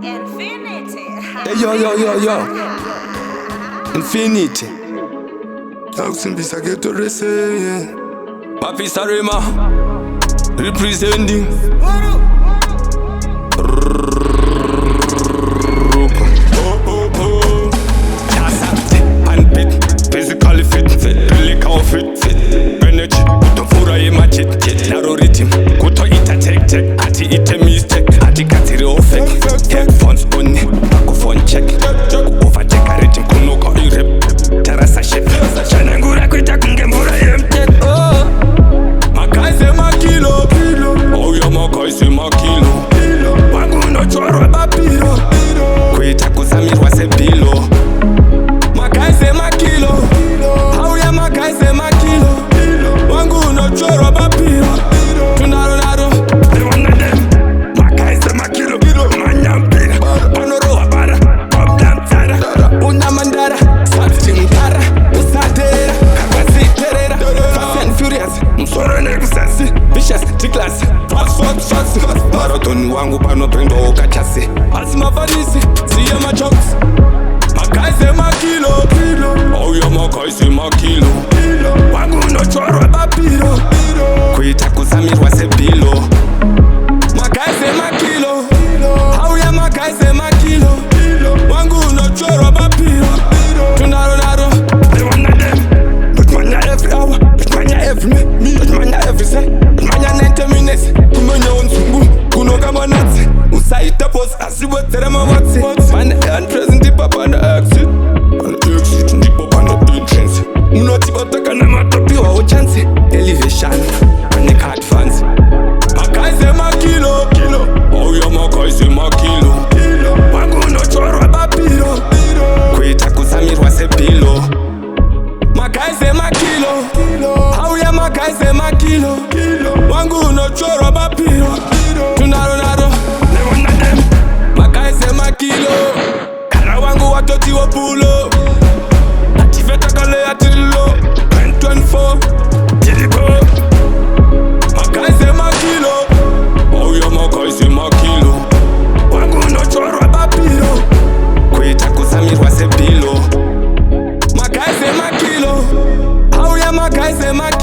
Infinity. Yo. Infinity. Akusimbisa ghetto rese. Papi Sarema representing. Jah Psalms T and beat. Physically fit. Really cow fit. Energy. Utofura imagine. Narrow rhythm. Kuto ita check. Ati ite mistake. Ati katiri ofek. Headphones on. Microphone check. Overcheck a rhythm. Kunuka irep. Terasa shit. Shanangura kwita kungembura empty. Maguys emakilo. Oh yeah, Maguys emakilo. Wangu no chorwa papiro. Kwita kusamirwa sepilo. Maguys emakilo. Oh yeah, Maguys emakilo. Wangu no chorwa papiro. Tunaro naro. They one of them. Maguys emakilo. Manyampira. Panoroa para. Bob dam tara. Una mandara. Sabting para. Usadera. Kabasi terera. Fast and furious. Msoro nekusasi. Vicious. T-class. Fast shots. Marathon wangu pano pendo ukachasi. Asimafanisi. Siya majokes. Maguys emakilo. Oh yeah, Maguys emakilo. Wangu no chorwa papiro. Kwita kusamirwa sepilo. Maguys emakilo. Oh yeah, Maguys emakilo. Wangu no chorwa papiro. Tunaro naro. They one of them. Put mania every hour. Put mania every minute. Put mania every second. Put mania 90 minutes. Kumenya unsungu. Kunoka manatsi. Usaita pose. Asibotere mawatsi. Man and present deep up on the exit. On the exit. Deep up on the entrance. Unoti bataka na matopi wa uchansi. Elevation. On the card fans. Maguys emakilo. Oh yeah, Maguys emakilo. Wangu no chorwa papiro. Kwita kusamirwa sepilo. Maguys emakilo. Oh yeah, Maguys emakilo. Wangu no chorwa papiro. Tunaro naro. They one of them. Maguys emakilo. Kara wangu watoti wa pulo. Atifeta kale atirilo. 2024. Tiliko. Maguys emakilo. Oh yeah, Maguys emakilo. Wangu no chorwa papiro. Kwita kusamirwa sepilo. Maguys emakilo. Oh yeah, Maguys emakilo.